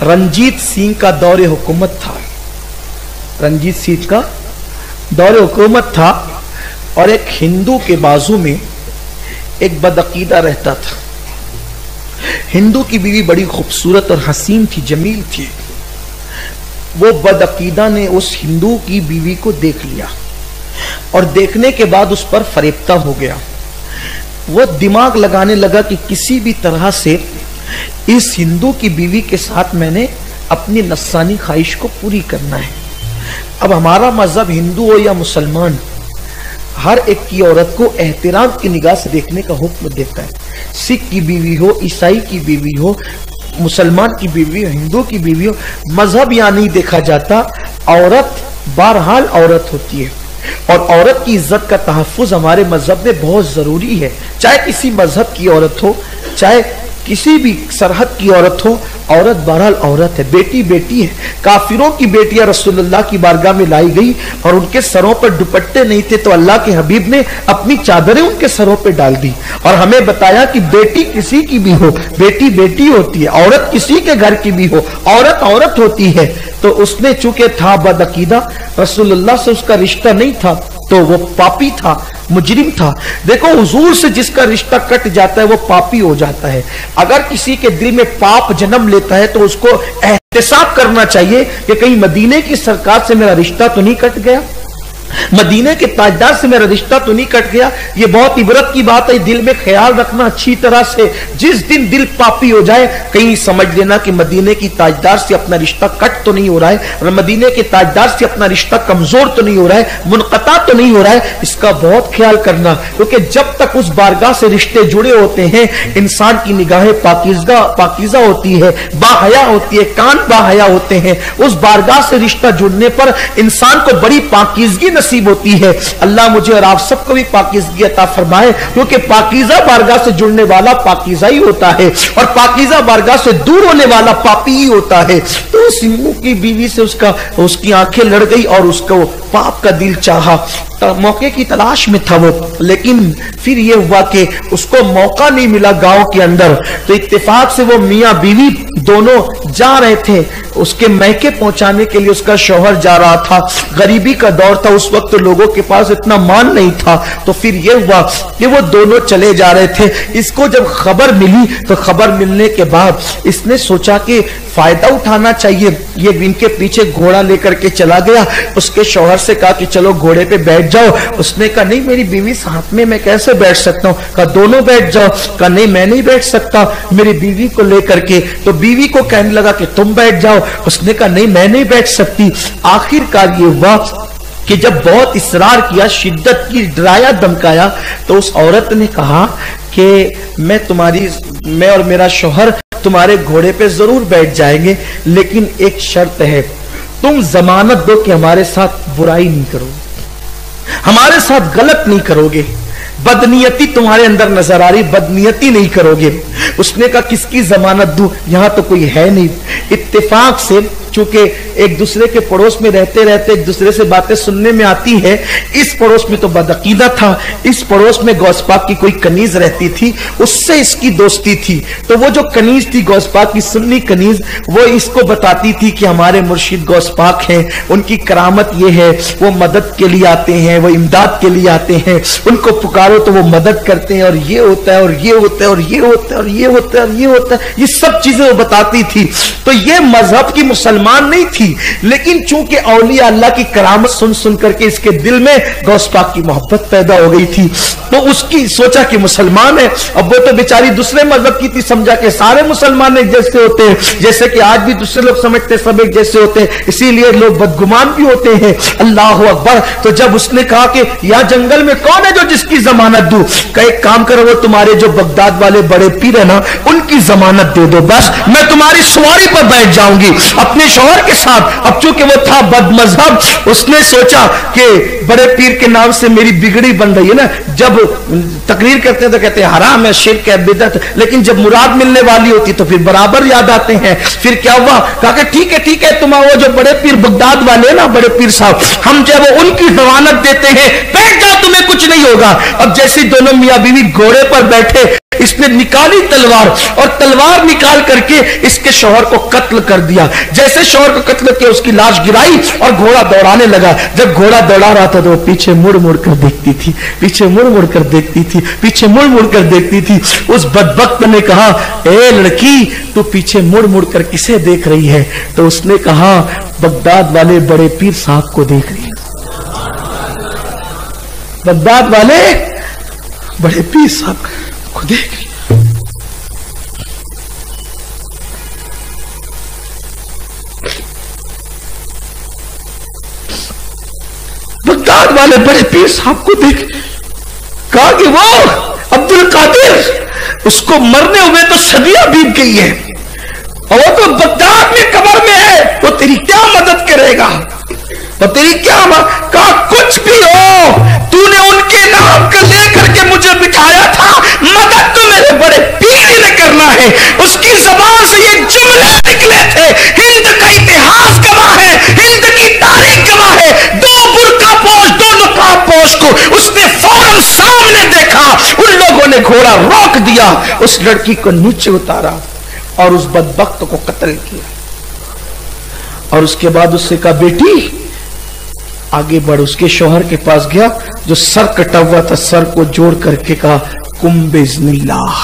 रंजीत सिंह का दौरे हुकूमत था। रंजीत सिंह का दौरे हुकूमत था और एक हिंदू के बाजू में एक बदअकीदा रहता था। हिंदू की बीवी बड़ी खूबसूरत और हसीन थी, जमील थी। वो बदअकीदा ने उस हिंदू की बीवी को देख लिया और देखने के बाद उस पर फरेबता हो गया। वो दिमाग लगाने लगा कि किसी भी तरह से इस हिंदू की बीवी के साथ मैंने अपनी नस्सानी ख्वाहिश को पूरी करना है। अब हमारा मजहब हिंदू हो या मुसलमान, हर एक की औरत को एहतराम की निगाह से देखने का हुक्म देता है। सिख की बीवी हो, ईसाई की बीवी हो, मुसलमान की बीवी हो, हिंदू की बीवी हो, मजहब यहां नहीं देखा जाता। औरत बहरहाल औरत होती है और औरत की इज्जत का तहफ्फुज हमारे मजहब में बहुत जरूरी है। चाहे किसी मजहब की औरत हो, चाहे किसी भी सरहद की औरत हो, औरत बहरहाल औरत है, बेटी बेटी है। काफिरों की बेटियां रसूलुल्लाह की बारगाह में लाई गई और उनके सरों पर दुपट्टे नहीं थे तो अल्लाह के हबीब ने अपनी चादरें उनके सरों पर डाल दी और हमें बताया कि बेटी किसी की भी हो, बेटी बेटी होती है, औरत किसी के घर की भी हो, औरत औरत होती है। तो उसने चूंकि था बदअकीदा, रसूलुल्लाह से उसका रिश्ता नहीं था, तो वो पापी था, मुजरिम था। देखो, हुजूर से जिसका रिश्ता कट जाता है वो पापी हो जाता है। अगर किसी के दिल में पाप जन्म लेता है तो उसको एहतिसाब करना चाहिए कि कहीं मदीने की सरकार से मेरा रिश्ता तो नहीं कट गया, मदीने के ताजदार से मेरा रिश्ता तो नहीं कट गया। ये बहुत इबरत की बात है, दिल में ख्याल रखना अच्छी तरह से। जिस दिन दिल पापी हो जाए कहीं समझ लेना कि मदीने की ताजदार से अपना रिश्ता कट तो नहीं हो रहा है और मदीने के ताजदार से अपना रिश्ता कमजोर तो नहीं हो रहा है, मुनक़ता तो नहीं हो रहा है। इसका बहुत ख्याल करना, क्योंकि जब तक उस बारगाह से रिश्ते जुड़े होते हैं इंसान की निगाहें पाकीज़ा होती है, बाहया होती है, कान बाहया होते हैं। उस बारगाह से रिश्ता जुड़ने पर इंसान को बड़ी पाकीज़गी नसीब होती है। अल्लाह मुझे और आप सबको भी पाकीज़गी अता फरमाए, क्योंकि पाकीज़ा बारगाह से जुड़ने वाला पाकीज़ा ही होता है और पाकीज़ा बारगाह से दूर होने वाला पापी ही होता है। तो उस हिंदू की बीवी से उसकी आंखें लड़ गई और उसको पाप का दिल चाहा, मौके की तलाश में था वो। लेकिन फिर ये हुआ कि उसको मौका नहीं मिला गांव के अंदर, तो इत्तेफाक से वो मियां बीवी दोनों जा रहे थे उसके मैके पहुंचाने के लिए। उसका शौहर जा रहा था, गरीबी का दौर था उस वक्त, तो लोगों के पास इतना मान नहीं था। तो फिर ये हुआ कि वो दोनों चले जा रहे थे। इसको जब खबर मिली तो खबर मिलने के बाद इसने सोचा कि फायदा उठाना चाहिए। ये इनके पीछे घोड़ा लेकर के चला गया, उसके शौहर से कहा कि चलो घोड़े पे बैठ जाओ। उसने कहा नहीं, मेरी बीवी साथ में, मैं कैसे बैठ सकता हूँ। कहा दोनों बैठ जाओ। कहा नहीं, मैं नहीं बैठ सकता मेरी बीवी को लेकर के। तो बीवी को कहने लगा कि तुम बैठ जाओ। उसने कहा नहीं, मैं नहीं बैठ सकती। आखिरकार ये हुआ कि जब बहुत इसरार किया, शिद्दत की, डराया धमकाया, तो उस औरत ने कहा कि मैं और मेरा शौहर तुम्हारे घोड़े पे जरूर बैठ जाएंगे, लेकिन एक शर्त है, तुम जमानत दो कि हमारे साथ बुराई नहीं करोगे, हमारे साथ गलत नहीं करोगे, बदनियती तुम्हारे अंदर नजर आ रही, बदनियती नहीं करोगे। उसने कहा किसकी जमानत दूं, यहां तो कोई है नहीं। इत्तेफाक से चूंकि एक दूसरे के पड़ोस में रहते रहते एक दूसरे से बातें सुनने में आती है। इस पड़ोस में तो बदअकीदा था, इस पड़ोस में गौस पाक की कोई कनीज रहती थी, उससे इसकी दोस्ती थी। तो वो जो कनीज थी गौस पाक की, सुन्नी कनीज, वो इसको बताती थी कि हमारे मुर्शिद गौस पाक हैं, उनकी करामत ये है, वो मदद के लिए आते हैं, वो इमदाद के लिए आते हैं, उनको पुकारो तो वो मदद करते हैं, और ये होता है और ये होता है और ये होता है और ये होता है और ये होता है, ये सब चीजें वो बताती थी। तो ये मजहब की मुसलमान नहीं थी, लेकिन चूंकि औलिया अल्लाह की करामत सुन सुन करके इसके दिल में गौस पाक की मोहब्बत पैदा हो गई थी। तो उसकी सोचा कि मुसलमान है। अब वो तो बेचारी दूसरे मजहब की थी, समझा कि सारे मुसलमान एक जैसे होते हैं, जैसे कि आज भी दूसरे लोग समझते हैं सब एक जैसे होते हैं, इसीलिए लोग बदगुमान भी होते हैं। अल्लाह अकबर। तो जब उसने कहा कि यह जंगल में कौन है जो जिसकी जमानत दूं, का एक काम करो, वो तुम्हारे जो बगदाद वाले बड़े पीर है ना, उनकी जमानत दे दो, बस मैं तुम्हारी सवारी पर बैठ जाऊंगी अपने शौहर के साथ। अब चूंकि वो था बदमजहब, उसने सोचा कि बड़े पीर के नाम से मेरी बिगड़ी बन रही है ना। जब तकरीर करते हैं तो कहते हैं हराम है, शिर्क है, बिदअत, लेकिन जब मुराद मिलने वाली होती तो फिर बराबर याद आते हैं। फिर क्या हुआ, कहा कि ठीक है तुम्हारा वो जो बड़े पीर बगदाद वाले हैं ना, बड़े पीर साहब, हम जब उनकी जमानत देते हैं, बैठ जाओ, तुम्हें कुछ नहीं होगा। अब जैसे दोनों मियां बीवी घोड़े पर बैठे, इसने निकाली तलवार और तलवार निकाल करके इसके शौहर को कत्ल कर दिया। जैसे शौहर को कत्ल किया उसकी लाश गिराई और घोड़ा दौड़ाने लगा। जब घोड़ा दौड़ा रहा था तो वो पीछे मुड़ मुड़ कर देखती थी, पीछे मुड़ मुड़ कर देखती थी, पीछे मुड़ मुड़ कर देखती थी। उस बदबख्त ने कहा, ए लड़की, तू पीछे मुड़ मुड़ कर किसे देख रही है? तो उसने कहा, बगदाद वाले बड़े पीर साहब को देख रही है। बगदाद वाले बड़े पीर साहब को देख रही है। बगदाद वाले बड़े पीर साहब को देख, कहा कि वो अब्दुल कादिर, उसको मरने हुए तो सदियां बीत गई है और वो तो बगदाद में कब्र में है, वो तेरी क्या मदद करेगा? तो तेरी क्या कहा, कुछ भी हो, तूने उनके नाम को लेकर के मुझे बिठाया था, मदद तो मेरे बड़े पीर ने करना है। उसकी जबान से ये जुमले निकले थे, हिंद का इतिहास गवाह है, हिंद की तारीख गवाह है। दो बुर्का पोश, दो नकाब पोश को उसने फौरन सामने देखा, उन लोगों ने घोड़ा रोक दिया, उस लड़की को नीचे उतारा और उस बदबख्त को कत्ल किया। और उसके बाद उससे कहा, बेटी आगे बढ़। उसके शौहर के पास गया जो सर कटा हुआ था, सर को जोड़ करके कहा, कुम बिस्मिल्लाह।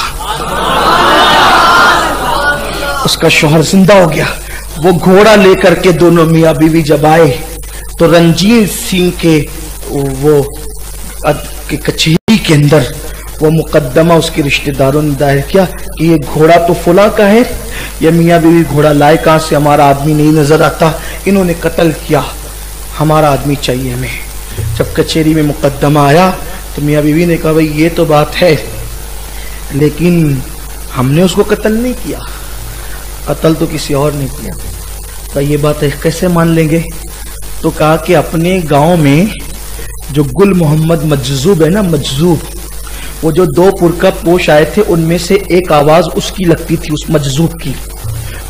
उसका शौहर जिंदा हो गया। वो घोड़ा लेकर के दोनों मियां बीवी जब आए तो रणजीत सिंह के वो कचहरी के अंदर वो मुकदमा उसके रिश्तेदारों ने दायर किया कि ये घोड़ा तो फुला का है, ये मियां बीवी घोड़ा लाए कहां से, हमारा आदमी नहीं नजर आता, इन्होंने कत्ल किया, हमारा आदमी चाहिए हमें। जब कचहरी में मुकदमा आया तो मियां बीवी ने कहा, भाई ये तो बात है, लेकिन हमने उसको कत्ल नहीं किया, कत्ल तो किसी और ने किया। तो ये बात है, कैसे मान लेंगे? तो कहा कि अपने गांव में जो गुल मोहम्मद मजजूब है ना, मजजूब, वो जो दो पुरका पोश आए थे उनमें से एक आवाज उसकी लगती थी, उस मजजूब की।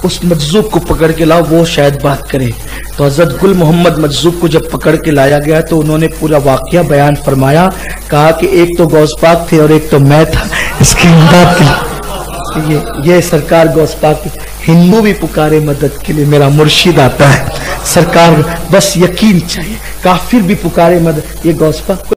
उस मजजूब को पकड़ के लाओ, वो शायद बात करे। तो हजरत गुल मोहम्मद मजजूब को जब पकड़ के लाया गया तो उन्होंने पूरा वाकया बयान फरमाया। कहा कि एक तो गौस पाक थे और एक तो मैं था, इसकी इमदाद के लिए ये सरकार गौस पाक, हिंदू भी पुकारे मदद के लिए, मेरा मुर्शिद आता है, सरकार बस यकीन चाहिए, काफिर भी पुकारे मदद, ये गौस पाक